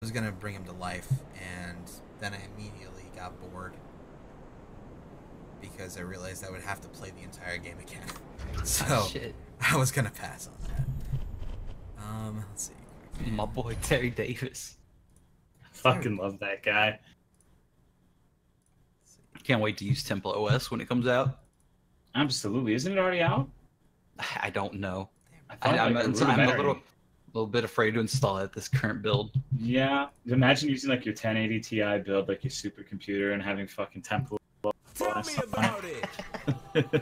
was gonna bring him to life, and then I immediately got bored because I realized I would have to play the entire game again. So Shit. I was gonna pass on that. Let's see. My boy Terry Davis. Fucking love that guy. Can't wait to use Temple OS when it comes out. Absolutely. Isn't it already out? I don't know. I'm I'm a little bit afraid to install it at this current build. Yeah. Imagine using like your 1080 Ti build, like your supercomputer, and having fucking Temple. Tell me about it.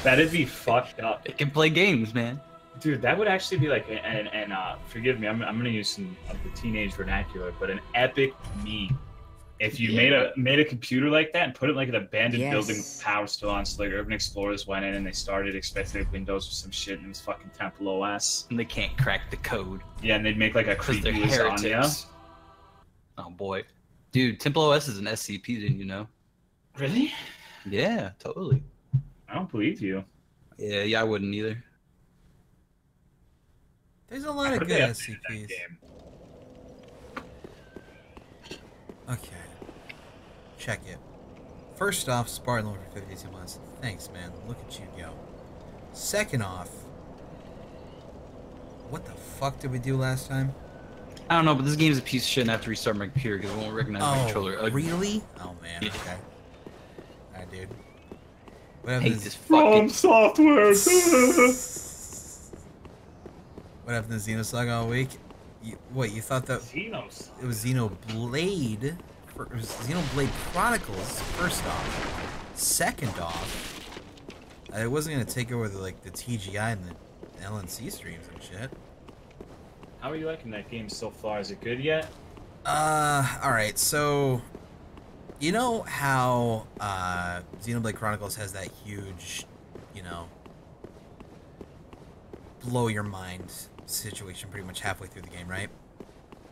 That'd be fucked up. It can play games, man. Dude, that would actually be like, and forgive me, I'm gonna use some of the teenage vernacular, but an epic meme. If you made a computer like that and put it like an abandoned building with power still on, so like urban explorers went in and they started expecting like Windows or some shit, and it was fucking Temple OS. And they can't crack the code. Yeah, and they'd make like a creepy lasagna. Oh boy, dude, Temple OS is an SCP, didn't you know? Really? Yeah, totally. I don't believe you. Yeah, I wouldn't either. There's a lot of good SCPs. Okay. Check it. First off, Spartan over 52 months. Thanks, man. Look at you go. Second off, what the fuck did we do last time? I don't know, but this game's a piece of shit and I have to restart my computer because it won't recognize my controller. Really? Oh, man. Yeah. Okay. Alright, dude. I hate this From fucking... software. What happened to Xenosaga all week? You thought that it was Xenoblade? It was Xenoblade Chronicles, first off. Second off, it wasn't going to take over the TGI and the LNC streams and shit. How are you liking that game so far? Is it good yet? Alright, so... You know how, Xenoblade Chronicles has that huge, blow your mind situation pretty much halfway through the game, right?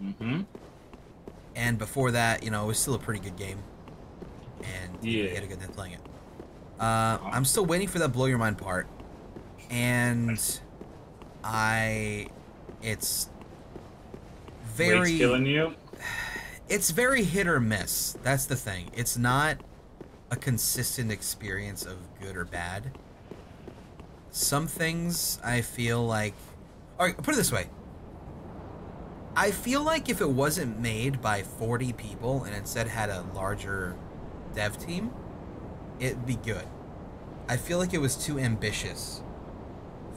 Mm-hmm. And before that, it was still a pretty good game. And you had a good time playing it. I'm still waiting for that blow your mind part. And it's very... Wait's killing you? It's very hit or miss. That's the thing. It's not a consistent experience of good or bad. Some things I feel like... Alright, put it this way. I feel like if it wasn't made by 40 people and instead had a larger dev team, it'd be good. I feel like it was too ambitious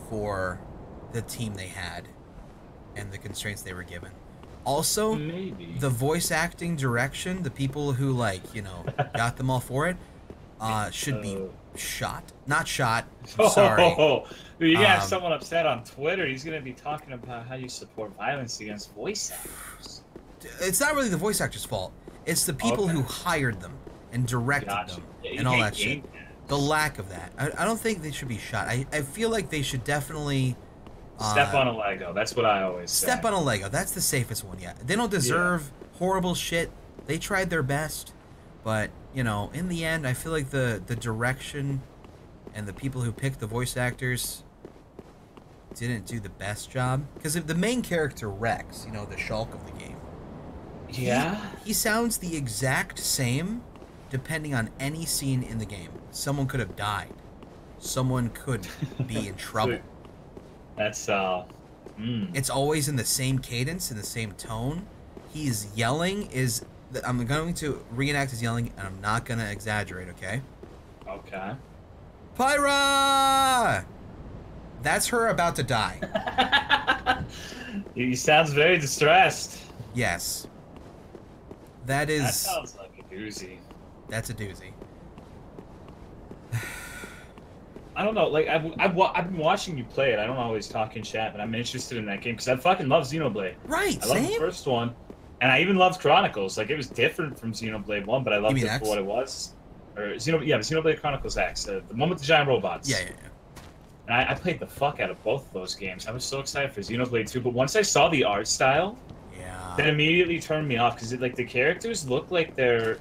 for the team they had and the constraints they were given. Also, the voice acting direction, the people who, got them all for it, should be shot. Not shot. Sorry. Dude, you have someone upset on Twitter. He's going to be talking about how you support violence against voice actors. It's not really the voice actors' fault. It's the people who hired them and directed them and all that shit. The lack of that. I don't think they should be shot. I feel like they should definitely... Step on a Lego. That's what I always say. Step on a Lego. That's the safest one yet. They don't deserve horrible shit. They tried their best. But, in the end, I feel like the direction and the people who picked the voice actors didn't do the best job. Because the main character, Rex, the Shulk of the game. Yeah? He sounds the exact same depending on any scene in the game. Someone could have died. Someone could be in trouble. That's, It's always in the same cadence, in the same tone. He's yelling I'm going to reenact his yelling, and I'm not going to exaggerate, okay? Okay. Pyra! That's her about to die. He sounds very distressed. Yes. That sounds like a doozy. That's a doozy. I don't know, I've been watching you play it. I don't always talk in chat, but I'm interested in that game because I fucking love Xenoblade. Right, I love the first one, and I even loved Chronicles. Like, it was different from Xenoblade 1, but I loved it for what it was. Or the Xenoblade Chronicles X, the one with the giant robots. Yeah. And I played the fuck out of both of those games. I was so excited for Xenoblade 2, but once I saw the art style, that immediately turned me off because the characters look like they're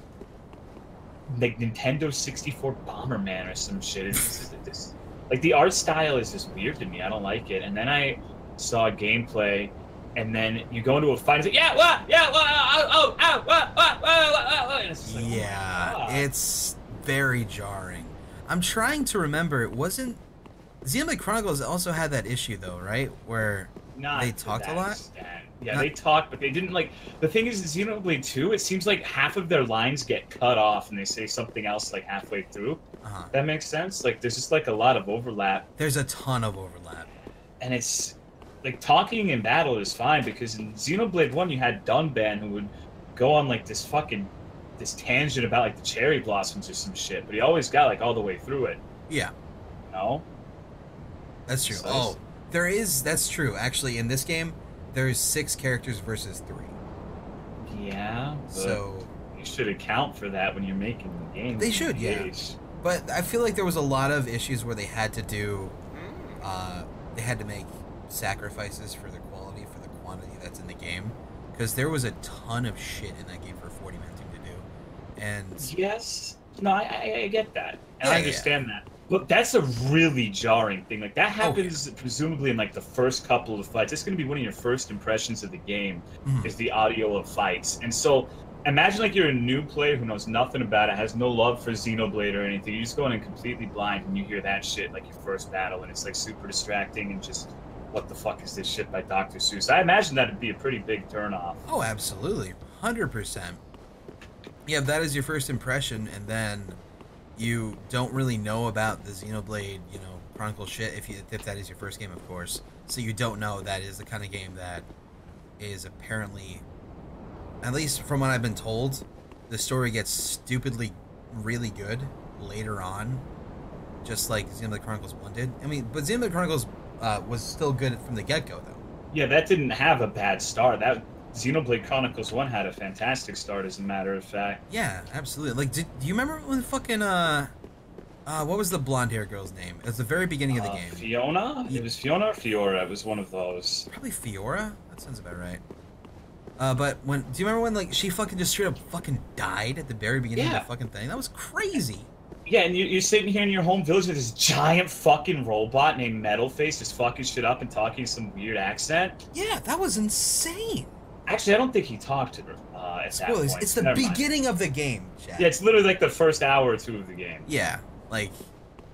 like Nintendo 64 Bomberman or some shit. It's just, the art style is just weird to me. I don't like it. And then I saw gameplay, and then you go into a fight and say, very jarring. I'm trying to remember. It wasn't Xenoblade Chronicles also had that issue though, right? Where they talked a lot. Extent. Yeah, they talked, but they didn't like. The thing is, Xenoblade 2, it seems like half of their lines get cut off, and they say something else like halfway through. That makes sense. Like, there's just like a lot of overlap. There's a ton of overlap, and it's like talking in battle is fine because in Xenoblade 1 you had Dunban who would go on like this tangent about like the cherry blossoms or some shit, but he always got like all the way through it. Yeah. No. That's true. Oh, that's true. Actually, in this game, there's 6 characters versus 3. Yeah. So you should account for that when you're making the game. They should, yeah. But I feel like there was a lot of issues where they had to do, they had to make sacrifices for the quality, for the quantity that's in the game, because there was a ton of shit in that game for a 40-man team to do. And yes, no, I get that, and I understand that. But that's a really jarring thing. Like, that happens presumably in, like, the first couple of fights. It's going to be one of your first impressions of the game, is the audio of fights. And so, imagine, like, you're a new player who knows nothing about it, has no love for Xenoblade or anything. You just go in completely blind and you hear that shit, like, your first battle, and it's, like, super distracting and just, what the fuck is this shit by Dr. Seuss? I imagine that'd be a pretty big turnoff. Oh, absolutely. 100%. Yeah, if that is your first impression, and then you don't really know about the Xenoblade, Chronicle shit, if that is your first game, of course. So you don't know that is the kind of game that is apparently, at least from what I've been told, the story gets stupidly really good later on, just like Xenoblade Chronicles 1 did. I mean, but Xenoblade Chronicles was still good from the get-go, though. Yeah, that didn't have a bad start. That Xenoblade Chronicles 1 had a fantastic start, as a matter of fact. Yeah, absolutely. Like, do you remember when fucking, what was the blonde-haired girl's name? It was the very beginning of the game. Fiona? It was Fiona or Fiora? It was one of those. Probably Fiora? That sounds about right. But do you remember when, like, she fucking just straight up fucking died at the very beginning of the fucking thing? That was crazy. Yeah, and you're sitting here in your home village with this giant fucking robot named Metalface just fucking shit up and talking some weird accent. Yeah, that was insane. Actually, I don't think he talked to her at that point. It's the beginning of the game, Chad. Yeah, it's literally like the first hour or 2 of the game. Yeah, like,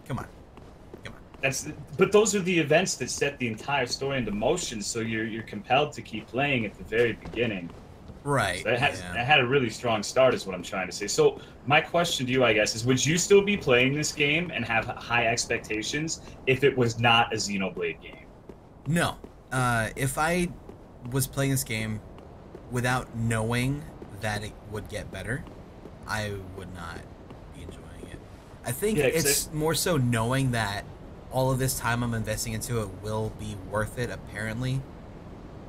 come on. But those are the events that set the entire story into motion, so you're compelled to keep playing at the very beginning. Right. So it had a really strong start, is what I'm trying to say. So my question to you, I guess, is would you still be playing this game and have high expectations if it was not a Xenoblade game? No. If I was playing this game without knowing that it would get better, I would not be enjoying it. I think it's more so knowing that all of this time I'm investing into it will be worth it, apparently.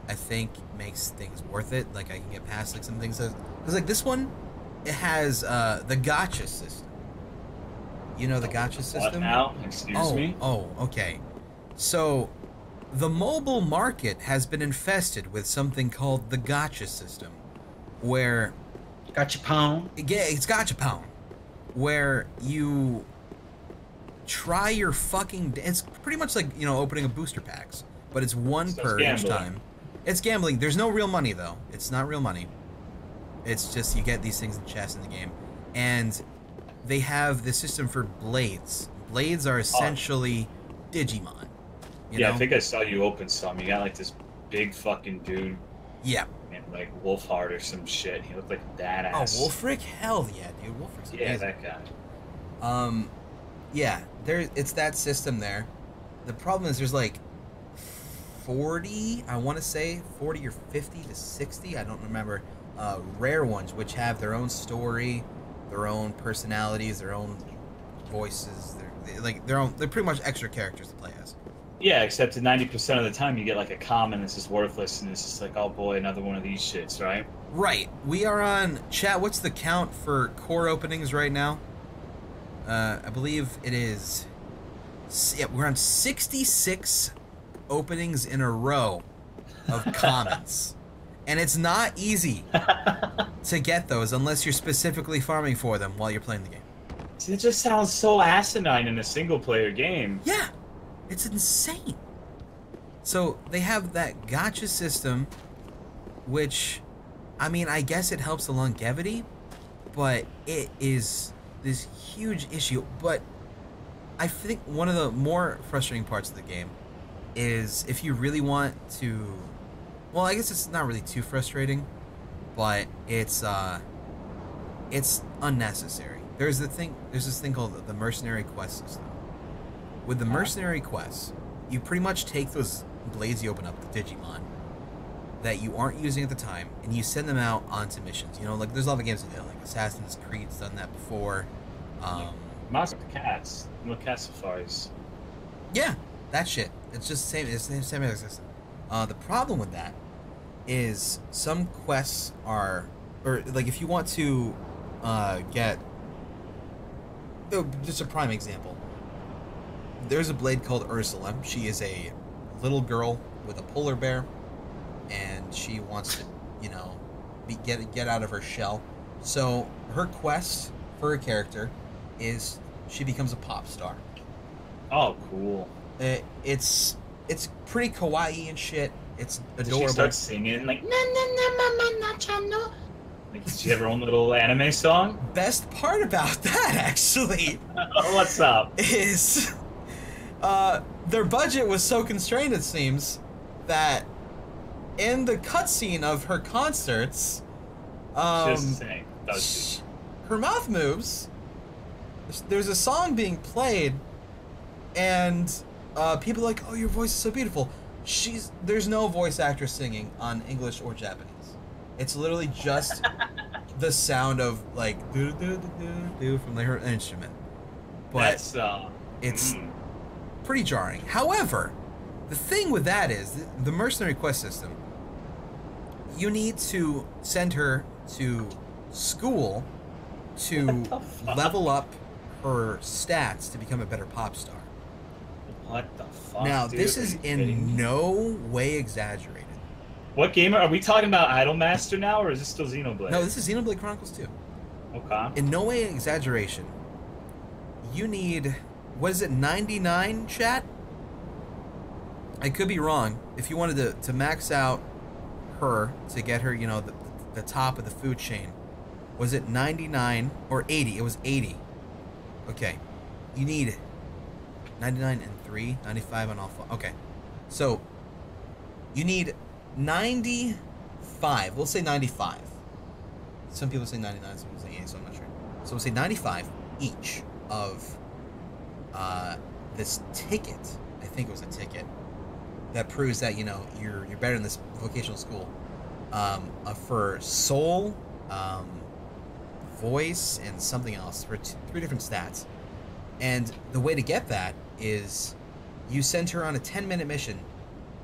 I think makes things worth it. Like, I can get past, like, some things. Because, like, this one, it has the gacha system. You know the gacha system? What now? Excuse me? Oh, okay. So, the mobile market has been infested with something called the gacha system, where... Gachapon? Yeah, it's gachapon. Where you try your fucking... It's pretty much like, opening up booster packs. But it's one per each time. It's gambling. There's no real money, though. It's not real money. It's just you get these things in chests in the game. And they have this system for blades. Blades are essentially Digimon. You know? I think I saw you open some. You got, like, this big fucking dude. Yeah. And, like, Wolfheart or some shit. He looked like a badass. Oh, Wolfric? Hell yeah, dude. Wolfric's amazing. Yeah, that guy. Yeah, it's that system there. The problem is there's, like, 40, I want to say 40 or 50 to 60, I don't remember, rare ones which have their own story, their own personalities, their own voices. They're pretty much extra characters to play as. Yeah, except 90% of the time you get like a common that's just worthless, and it's just like, oh boy, another one of these shits, right? Right. We are on chat. What's the count for core openings right now? I believe it is. Yeah, we're on 66 openings in a row of commons. And it's not easy to get those unless you're specifically farming for them while you're playing the game. See, it just sounds so asinine in a single-player game. Yeah, it's insane. So they have that gacha system, which, I mean, I guess it helps the longevity, but it is this huge issue. But I think one of the more frustrating parts of the game is if you really want to. Well, I guess it's not really too frustrating, but it's unnecessary. There's this thing called the mercenary quest system. With the mercenary quests, you pretty much take those blades you open up, the Digimon, that you aren't using at the time, and you send them out onto missions. You know, like there's a lot of games that do, like Assassin's Creed's done that before. Monster Cats, no cat safaris. Yeah, that shit. It's just the same. It's the same exact system. The problem with that is some quests are, or like if you want to get, just a prime example. There's a blade called Ursula. She is a little girl with a polar bear, and she wants to, you know, get out of her shell. So her quest for her character is she becomes a pop star. Oh, cool. It's pretty kawaii and shit. It's adorable. Did she start singing like na na na mama na chano? Like, did she have her own little anime song? Best part about that, actually, what's up? Is their budget was so constrained, it seems, that in the cutscene of her concerts, She doesn't sing, does she? her mouth moves. There's a song being played, and people are like, "Oh, your voice is so beautiful." There's no voice actor singing on English or Japanese. It's literally just the sound of like do do do do do from her instrument. But it's pretty jarring. However, the thing with that is the mercenary quest system. You need to send her to school to level up her stats to become a better pop star. What the fuck? Now, dude? this is in no way exaggerated. What game are we talking about? Idolmaster now, or is this still Xenoblade? No, this is Xenoblade Chronicles 2. Okay. In no way exaggeration. You need, what is it, 99, chat? I could be wrong. If you wanted to max out her to get her, you know, the top of the food chain, was it 99 or 80? It was 80. Okay. You need 99 and 3, 95 on all 4. Okay. So, you need 95. We'll say 95. Some people say 99, some people say 80, so I'm not sure. So we'll say 95 each of this ticket. I think it was a ticket that proves that, you know, you're better in this vocational school. For soul, voice, and something else, for 3 different stats. And the way to get that is you send her on a 10-minute mission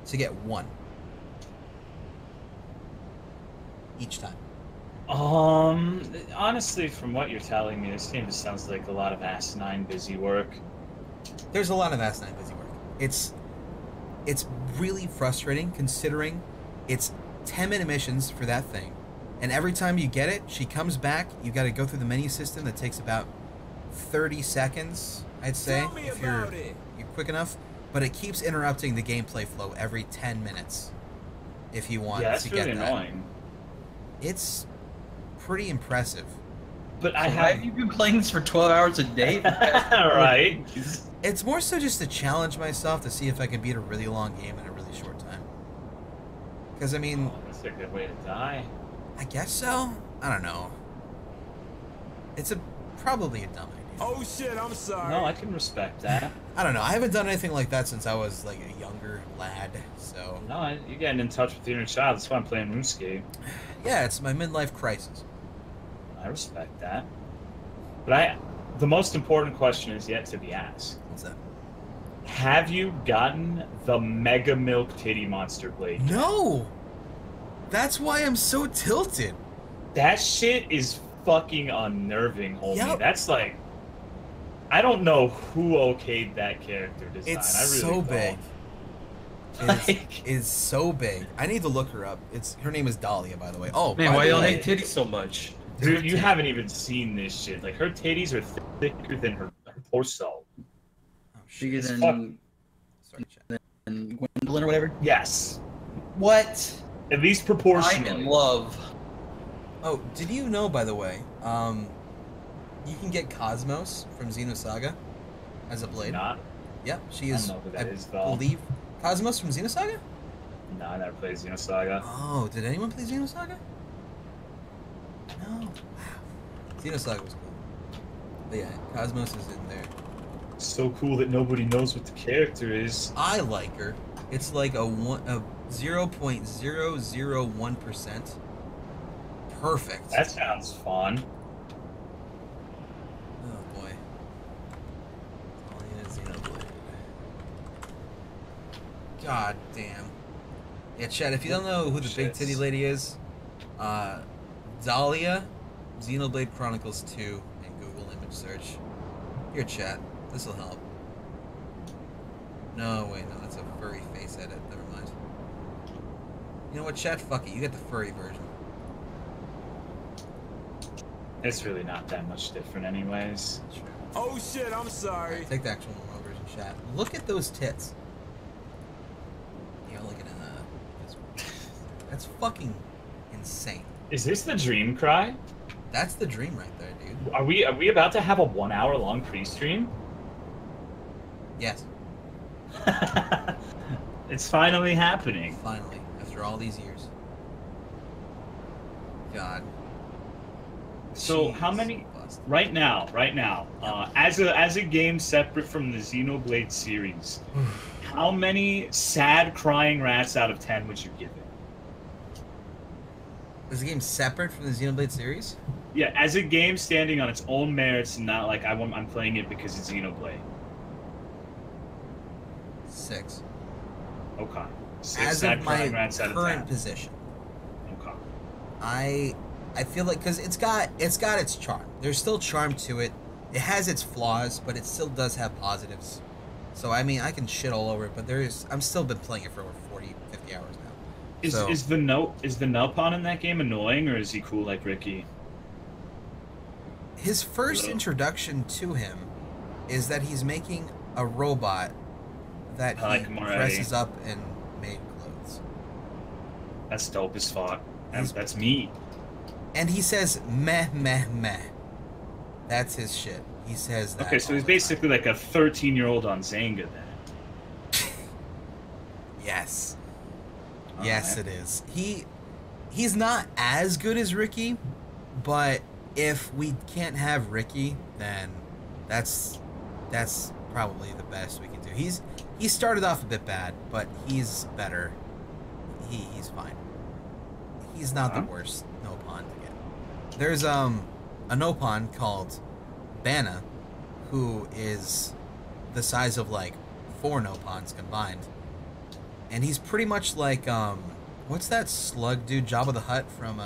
to get 1 each time. Honestly, from what you're telling me, this game just sounds like a lot of asinine busy work. There's a lot of asinine busy work. It's really frustrating considering it's 10-minute missions for that thing, and every time you get it, she comes back. You got to go through the menu system that takes about 30 seconds, I'd say, if you're quick enough. But it keeps interrupting the gameplay flow every 10 minutes if you want to get really that. Annoying. It's pretty impressive. But Why have you been playing this for 12 hours a day? Right. It's more so just to challenge myself to see if I can beat a really long game in a really short time. Because, I mean... that's a good way to die. I guess so? I don't know. It's probably a dumb idea. Oh shit, I'm sorry. No, I can respect that. I don't know. I haven't done anything like that since I was, like, a younger lad, so... No, you're getting in touch with your inner child. That's why I'm playing RuneScape. Yeah, it's my midlife crisis. I respect that. But the most important question is yet to be asked. What's that? Have you gotten the Mega Milk Titty Monster Blade? No! That's why I'm so tilted. That shit is fucking unnerving, homie. Yep. That's like... I don't know who okayed that character design. It's I really so don't. big. It's so big. I need to look her up. Her name is Dahlia, by the way. Oh, Man, by why the y'all way, hate titties so much? Dude, you haven't even seen this shit. Like, her titties are thicker than her torso. Oh, Bigger shit. than Sorry, chat. Gwendolyn or whatever? Yes. What? At least I'm proportionally. in love. Oh, did you know, by the way, You can get Cosmos from Xenosaga as a blade. Not. Yep, she I is. don't know who that is, though. believe Cosmos from Xenosaga. No, I never played Xenosaga. Oh, did anyone play Xenosaga? No. Wow. Xenosaga was cool. But yeah, Cosmos is in there. So cool that nobody knows what the character is. I like her. It's like a 0.001%. Perfect. That sounds fun. Oh boy. Talia Xenoblade. God damn. Yeah, Chad, if you don't know who the big titty lady is, Dahlia, Xenoblade Chronicles 2, and Google image search. Here, chat. This'll help. No, wait, no, that's a furry face edit. Never mind. You know what, chat? Fuck it. You get the furry version. It's really not that much different anyways. Sure. Oh shit, I'm sorry. Alright, take the actual normal version, chat. Look at those tits. You're looking at that's fucking insane. Is this the dream cry? That's the dream right there, dude. Are we about to have a 1 hour long pre-stream? Yes, It's finally happening. finally, after all these years. God. So how Jeez, many bust. right now, as a game separate from the Xenoblade series, how many sad crying rats out of 10 would you give it? Is the game separate from the Xenoblade series? Yeah, as a game standing on its own merits and not like I'm playing it because it's Xenoblade. 6. Okay. 6 As sad of my crying rats out of 10. current position, Okay. I feel like because it's got its charm. There's still charm to it. It has its flaws, but it still does have positives. So I mean, I can shit all over it, but I'm still been playing it for over 40, 50 hours now. Is the Nopon in that game annoying, or is he cool like Ricky? His first Hello? introduction to him is that he's making a robot that I like he him already. dresses up and made clothes. That's dope as fuck. He's- That's me. And he says meh meh meh. That's his shit. He says that. Okay, so all he's the time. basically like a 13-year-old on Zanga then. Yes. All Yes, right. it is. He's not as good as Ricky, but if we can't have Ricky, then that's probably the best we can do. He started off a bit bad, but he's better. He's fine. He's not the worst Nopon to get. There's a Nopon called Bana, who is the size of like 4 Nopons combined. And he's pretty much like what's that slug dude, Jabba the Hutt from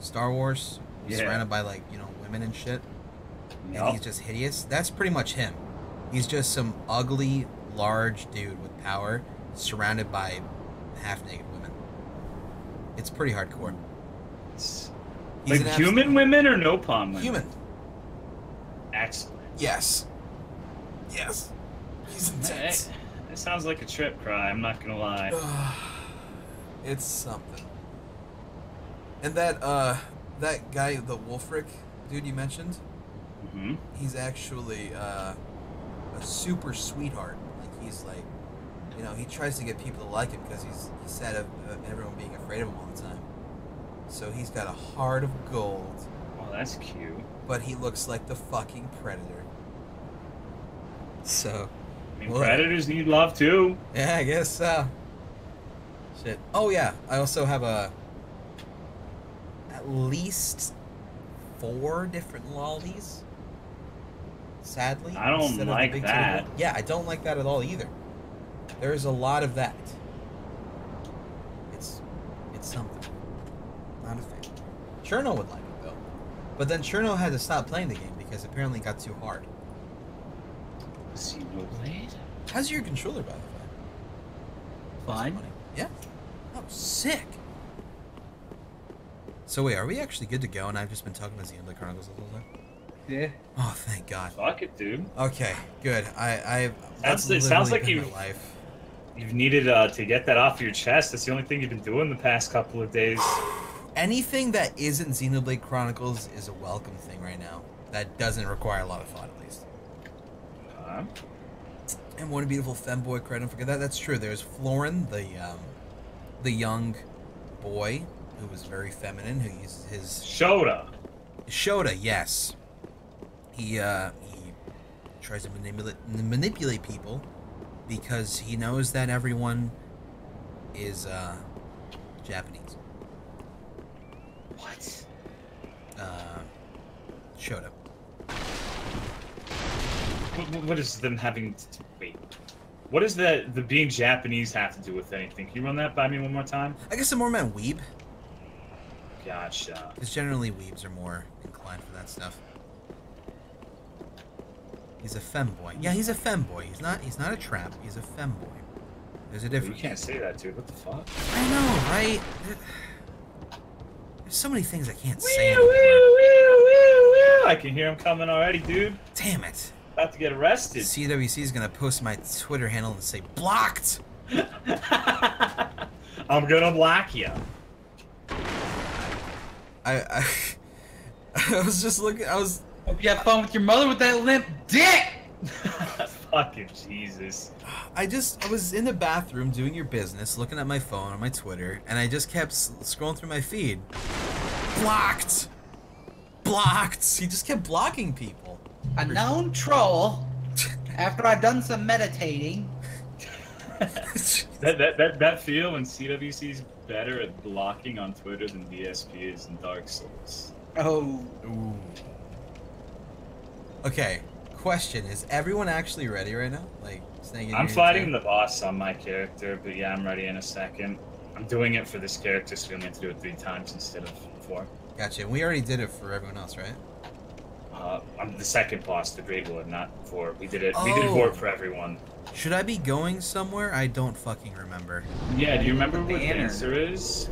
Star Wars? He's Yeah. surrounded by like, women and shit. And Yup. he's just hideous. That's pretty much him. He's just some ugly, large dude with power surrounded by half-naked women. It's pretty hardcore. It's- He's Like an human women or Nopon women? Human. Excellent. Yes. Yes. He's intense. It sounds like a trip cry, I'm not gonna lie. It's something. And that guy, the Wolfric dude you mentioned, Hmm. he's actually a super sweetheart. Like he's like, he tries to get people to like him because he's sad of everyone being afraid of him all the time. So he's got a heart of gold, Oh, that's cute. but he looks like the fucking Predator. So, I mean, well, predators need love too. yeah, I guess so. Shit. Oh yeah, I also have at least 4 different lollies. Sadly, I don't instead of the like big that. titty one. Yeah, I don't like that at all either. There's a lot of that. It's something. Not a fan. Cherno would like it though, but then Cherno had to stop playing the game because apparently it got too hard. Xenoblade? How's your controller, by the way? Fine. Yeah. Oh, sick. So wait, are we actually good to go? And I've just been talking about Xenoblade Chronicles the whole time. Yeah. Oh, thank God. Fuck it, dude. Okay, good. That's It sounds like literally been you- my life. You've needed to get that off your chest. That's the only thing you've been doing the past couple of days. Anything that isn't Xenoblade Chronicles is a welcome thing right now. that doesn't require a lot of thought, at least. And one beautiful femboy credit. Don't forget that. That's true. There's Florin, the young boy who was very feminine, who uses his Shota. Shota, yes. He tries to manipulate people because he knows that everyone is Japanese. What? Shota. What is them having to wait? What does the being Japanese have to do with anything? Can you run that by me one more time? I guess I'm more meant weeb. Gotcha. Because generally weebs are more inclined for that stuff. He's a femboy. Yeah, he's a femboy. He's not a trap. He's a femboy. There's a difference. You can't say that, dude. What the fuck? I know, right? There's so many things I can't say Wee, anymore. I can hear him coming already, dude. Damn it. About to get arrested. CWC is gonna post my Twitter handle and say blocked. I'm gonna block you. I was just looking. Hope you have fun with your mother with that limp dick. Fucking Jesus. I was in the bathroom doing your business, looking at my phone on my Twitter, and I just kept scrolling through my feed. Blocked. Blocked. He just kept blocking people. A known troll. After I've done some meditating. that feel when CWC's better at blocking on Twitter than DSP is in Dark Souls. Oh. Ooh. Okay. Question: is everyone actually ready right now? Like, I'm fighting the boss on my character, but yeah, I'm ready in a second. I'm doing it for this character, so we only have to do it 3 times instead of 4. Gotcha. We already did it for everyone else, right? I'm the second boss, the Great Wood, not 4. We did it. We did it for everyone. Should I be going somewhere? I don't fucking remember. Yeah. Do you remember what Dancer is?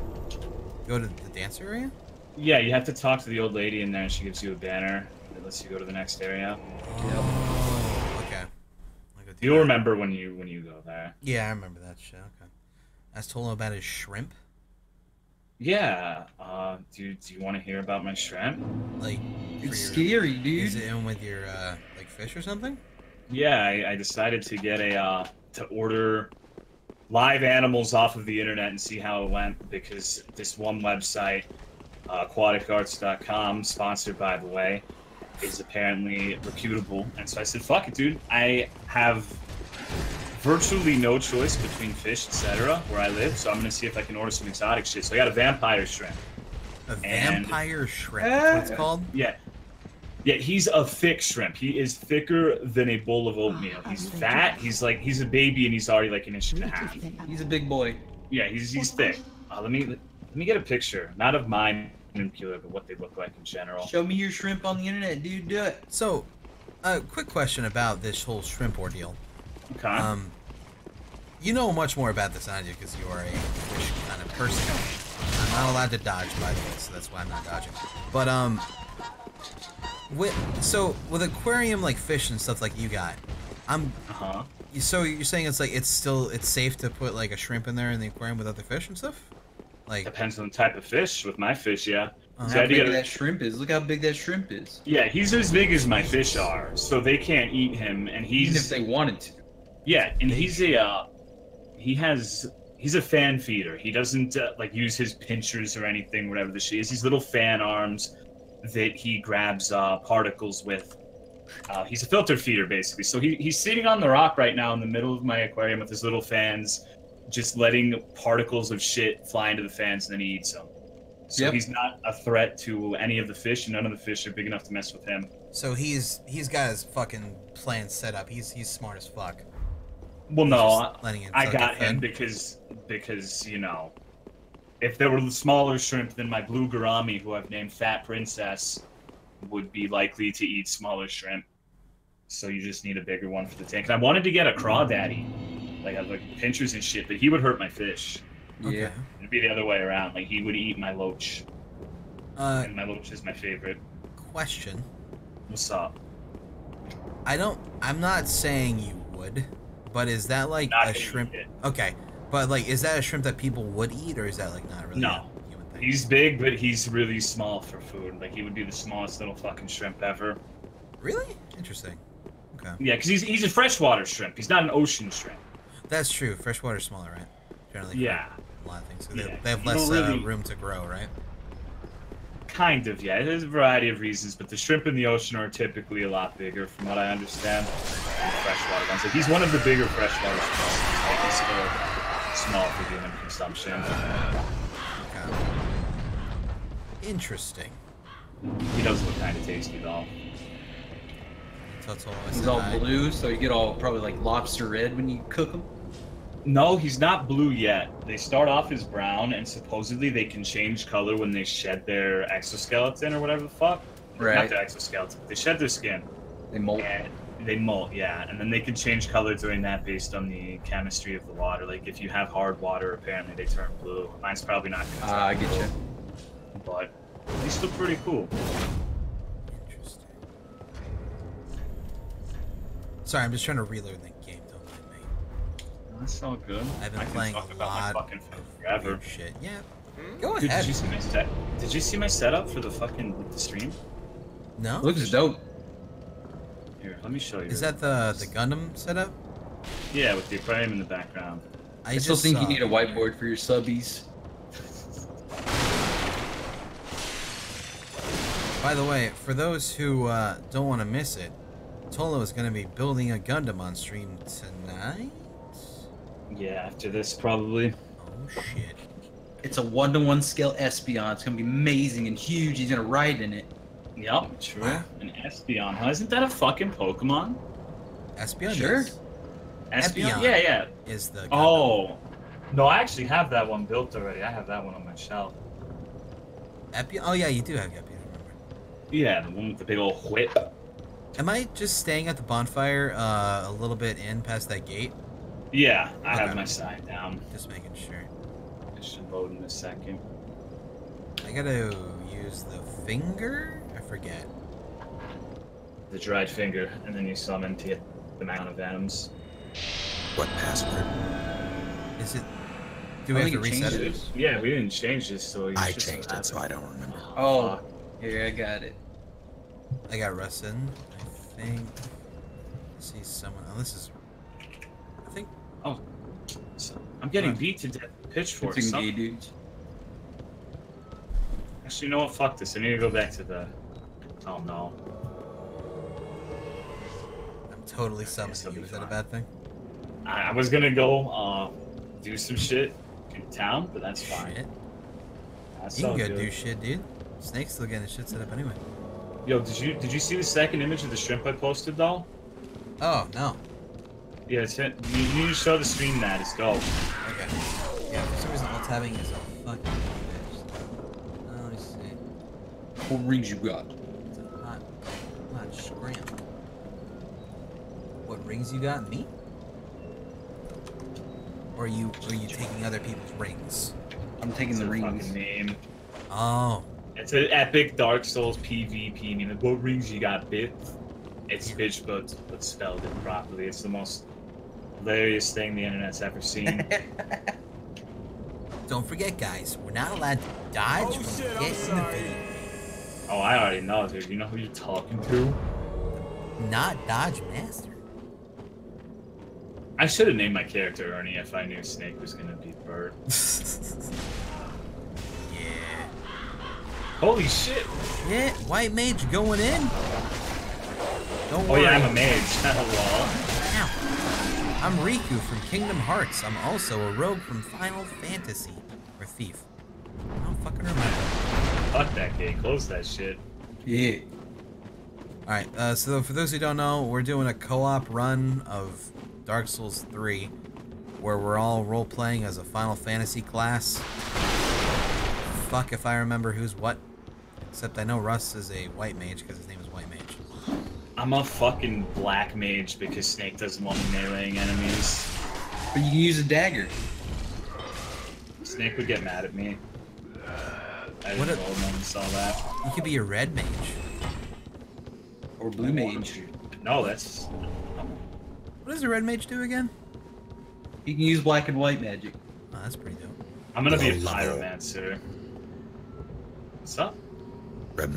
Go to the dancer area? Yeah, you have to talk to the old lady in there, and she gives you a banner that lets you go to the next area. Oh, okay. You'll remember when you go there. Yeah, I remember that shit. Okay. I was told him about his shrimp. Yeah. Do you want to hear about my shrimp? Like, It's scary, dude. Is it in with your like fish or something? Yeah, I decided to get to order live animals off of the internet and see how it went, because this one website, aquaticarts.com, sponsored by the way, is apparently reputable. And so I said, fuck it, dude. I have virtually no choice between fish, etc., where I live, so I'm gonna see if I can order some exotic shit. So I got a vampire shrimp. A vampire shrimp? That's what it's called? Yeah. Yeah, he's a thick shrimp. He is thicker than a bowl of oatmeal. He's fat. He's a baby, and he's already like an inch and a half. He's a big boy. Yeah, he's thick. Let me get a picture, not of mine in particular, but what they look like in general. Show me your shrimp on the internet, dude. Do it. So, quick question about this whole shrimp ordeal. Okay. You know much more about this than I do because you are a fish kind of person. I'm not allowed to dodge, by the way, so that's why I'm not dodging. But with aquarium like fish and stuff like you got, So you're saying it's safe to put like a shrimp in there in the aquarium with other fish and stuff? Like, depends on the type of fish. With my fish, yeah. How big that shrimp is. Look how big that shrimp is. Yeah, he's as big as my fish are, so they can't eat him, and even if they wanted to. Yeah, and he's a fan feeder. He doesn't like use his pinchers or anything, whatever the shit is. These little fan arms that he grabs particles with. He's a filter feeder, basically. So he's sitting on the rock right now in the middle of my aquarium with his little fans, just letting particles of shit fly into the fans, and then he eats them. So he's not a threat to any of the fish, and none of the fish are big enough to mess with him. So he's got his fucking plan set up. He's smart as fuck. Well, no, I got him because you know, if there were smaller shrimp than my blue gourami, who I've named Fat Princess, would be likely to eat smaller shrimp. So you just need a bigger one for the tank. And I wanted to get a crawdaddy, like pinchers and shit, but he would hurt my fish. Yeah, it'd be the other way around. Like he would eat my loach. And my loach is my favorite. Question. What's up? I'm not saying you would, but is that like a shrimp? Okay, but like, is that a shrimp that people would eat, or is that like not really a human thing? He's big, but he's really small for food. Like, he would be the smallest little fucking shrimp ever. Really? Interesting. Okay. Yeah, because he's a freshwater shrimp. He's not an ocean shrimp. That's true. Freshwater's smaller, right? Generally. Yeah. A lot of things. So Yeah. they have You less don't really- room to grow, right? Kind of, yeah. There's a variety of reasons, but the shrimp in the ocean are typically a lot bigger, from what I understand, than the freshwater ones. Like, he's one of the bigger freshwater shrimps. Like, he's still small for human consumption. Okay. Interesting. He does look kind of tasty, though. So it's all He's all blue, so you get all probably like lobster red when you cook them. No, he's not blue yet. They start off as brown, and supposedly they can change color when they shed their exoskeleton or whatever the fuck. Right. Not their exoskeleton. They shed their skin. They molt. And they molt, yeah. And then they can change color during that based on the chemistry of the water. Like, if you have hard water, apparently they turn blue. Mine's probably not going to turn I get blue, you. but these look pretty cool. Interesting. Sorry, I'm just trying to reload the game. Don't mind me. That's all good. I've been I can playing talk a about my lot fucking of phone forever. weird shit. Yeah. Go Dude, ahead. did you see my setup for the fucking the stream? No? Looks dope. Here, let me show you. Is that the Gundam setup? Yeah, with the aquarium in the background. I still think you need a whiteboard for your subbies. By the way, for those who don't want to miss it, Tolo is going to be building a Gundam on stream tonight? Yeah, after this probably. Oh, shit. It's a 1-to-1 scale Espeon. It's gonna be amazing and huge. He's gonna ride in it. Yep, true. An Espeon, huh? Isn't that a fucking Pokemon? Espeon? Sure. Is, Espeon? Yeah, yeah. is the Gundam. Oh. No, I actually have that one built already. I have that one on my shelf. Epion? Oh, yeah, you do have Epion, I remember. Yeah, the one with the big old whip. Am I just staying at the bonfire a little bit in past that gate? Yeah, I Okay. have my sign down. Just making sure. It should load in a second. I gotta use the finger? I forget. The dried finger, and then you summon to get the amount of atoms. What password? Is it... Do we I have to think it reset it? changes. Yeah, we didn't change this, so you I should changed have it, so I don't remember. Oh, here I got it. I got Russ in. I think... I see someone... Oh, this is... I think... Oh, so I'm getting beat to death with pitchforks. It's gay dudes. Actually, you know what? Fuck this. I need to go back to the... Oh, no. I'm totally Yes, summoning that'll you. be Is that a fine. bad thing? I was gonna go do some shit in town, but that's fine. Shit. That's You all can go good. do shit, dude. Snake's still getting his shit set up anyway. Yo, did you see the second image of the shrimp I posted though? Oh, no. Yeah, it's it. You need to show the stream that. Let's go. Okay. Yeah, for some reason, alt tabbing is a fucking bitch. Let me see. What rings you got? It's a hot scram. What rings you got? Me? Or are you taking other people's rings? I'm taking It's the a rings. fucking name. Oh. It's an epic Dark Souls PvP meme. Like, what rings you got, bitch? It's bitch, but spelled it properly. It's the most hilarious thing the internet's ever seen. Don't forget, guys, we're not allowed to dodge Oh, when shit, we I'm get in the sorry. video. Oh, I already know, dude. You know who you're talking to? Not dodge master. I should have named my character Ernie if I knew Snake was gonna be Bird. Yeah. Holy shit! Yeah, white mage going in. Don't Oh worry. yeah, I'm a mage. Hello. Ow. I'm Riku from Kingdom Hearts. I'm also a rogue from Final Fantasy. Or thief. I don't fucking remember. Fuck that game. Close that shit. Yeah. Alright, so for those who don't know, we're doing a co-op run of Dark Souls 3, where we're all role-playing as a Final Fantasy class. Fuck if I remember who's what. Except I know Russ is a white mage, because his name is White Mage. I'm a fucking black mage because Snake doesn't want me meleeing enemies. But you can use a dagger. Snake would get mad at me. I What didn't a- roll when I saw that. You could be a red mage. Or blue mage. No, that's... What does a red mage do again? You can use black and white magic. Oh, that's pretty dope. I'm gonna be a Low level. pyromancer. What's up? Red